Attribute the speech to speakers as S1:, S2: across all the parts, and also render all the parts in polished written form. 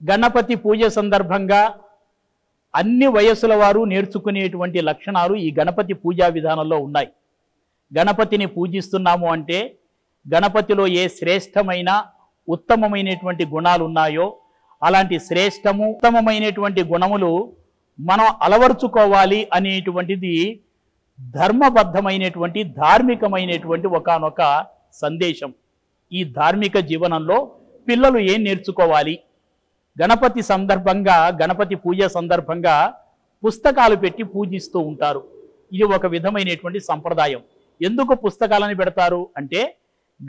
S1: గణపతి పూజ సందర్భంగా అన్ని వయస్సుల వారు నేర్చుకునేటువంటి లక్షణాలు ఈ గణపతి పూజా విధానంలో ఉన్నాయి. గణపతిని పూజిస్తున్నాము అంటే గణపతిలో ఏ శ్రేష్టమైన ఉత్తమమైనటువంటి గుణాలు ఉన్నాయో అలాంటి శ్రేష్టము ఉత్తమమైనటువంటి గుణములు మనం అలవర్చుకోవాలి అనేటువంటిది ధర్మబద్ధమైనటువంటి ధార్మికమైనటువంటి ఒకానొక సందేశం. ఈ ధార్మిక జీవనంలో పిల్లలు ఏం నేర్చుకోవాలి? గణపతి సందర్భంగా గణపతి పూజ సందర్భంగా పుస్తకాలు పెట్టి పూజిస్తూ ఉంటారు. ఇది ఒక విధమైనటువంటి సంప్రదాయం. ఎందుకు పుస్తకాలను పెడతారు అంటే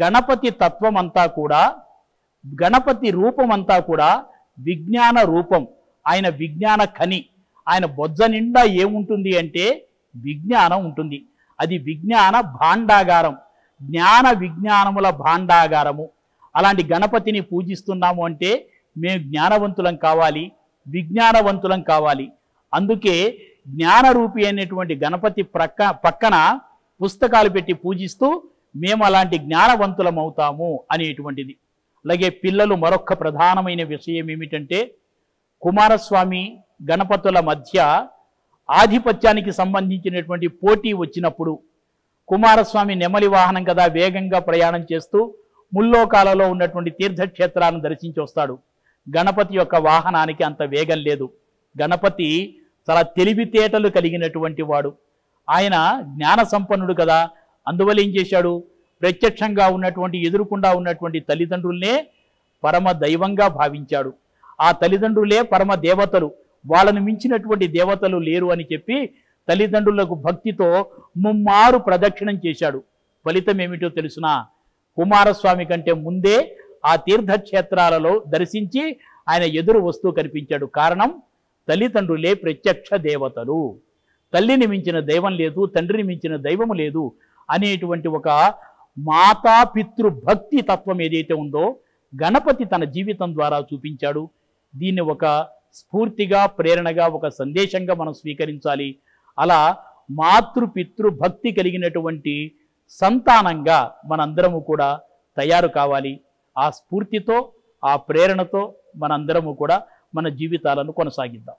S1: గణపతి తత్వం అంతా కూడా, గణపతి రూపం అంతా కూడా విజ్ఞాన రూపం. ఆయన విజ్ఞాన ఖని. ఆయన బొజ్జ నిండా ఏముంటుంది అంటే విజ్ఞానం ఉంటుంది. అది విజ్ఞాన భాండాగారం, జ్ఞాన విజ్ఞానముల భాండాగారము. అలాంటి గణపతిని పూజిస్తున్నాము అంటే మేము జ్ఞానవంతులం కావాలి, విజ్ఞానవంతులం కావాలి. అందుకే జ్ఞానరూపి అనేటువంటి గణపతి పక్కన పుస్తకాలు పెట్టి పూజిస్తూ మేము అలాంటి జ్ఞానవంతులం అవుతాము అనేటువంటిది. అలాగే పిల్లలు మరొక ప్రధానమైన విషయం ఏమిటంటే కుమారస్వామి గణపతుల మధ్య ఆధిపత్యానికి సంబంధించినటువంటి పోటీ వచ్చినప్పుడు కుమారస్వామి నెమలి వాహనం కదా వేగంగా ప్రయాణం చేస్తూ ముల్లోకాలలో ఉన్నటువంటి తీర్థక్షేత్రాలను దర్శించి వస్తాడు. గణపతి యొక్క వాహనానికి అంత వేగం లేదు. గణపతి చాలా తెలివితేటలు కలిగినటువంటి వాడు. ఆయన జ్ఞాన సంపన్నుడు కదా. అందువల్ల ఏం చేశాడు? ప్రత్యక్షంగా ఉన్నటువంటి ఎదురుకుండా ఉన్నటువంటి తల్లిదండ్రులనే పరమ దైవంగా భావించాడు. ఆ తల్లిదండ్రులే పరమ దేవతలు, వాళ్ళను మించినటువంటి దేవతలు లేరు అని చెప్పి తల్లిదండ్రులకు భక్తితో ముమ్మారు ప్రదక్షిణం చేశాడు. ఫలితం ఏమిటో తెలుసునా? కుమారస్వామి కంటే ముందే ఆ తీర్థక్షేత్రాలలో దర్శించి ఆయన ఎదురు వస్తూ కనిపించాడు. కారణం తల్లిదండ్రులే ప్రత్యక్ష దేవతలు. తల్లిని మించిన దైవం లేదు, తండ్రిని మించిన దైవము లేదు అనేటువంటి ఒక మాతాపితృ భక్తి తత్వం ఏదైతే ఉందో గణపతి తన జీవితం ద్వారా చూపించాడు. దీన్ని ఒక స్ఫూర్తిగా, ప్రేరణగా, ఒక సందేశంగా మనం స్వీకరించాలి. అలా మాతృపితృ భక్తి కలిగినటువంటి సంతానంగా మనందరము కూడా తయారు కావాలి. ఆ స్ఫూర్తితో, ఆ ప్రేరణతో మనందరము కూడా మన జీవితాలను కొనసాగిద్దాం.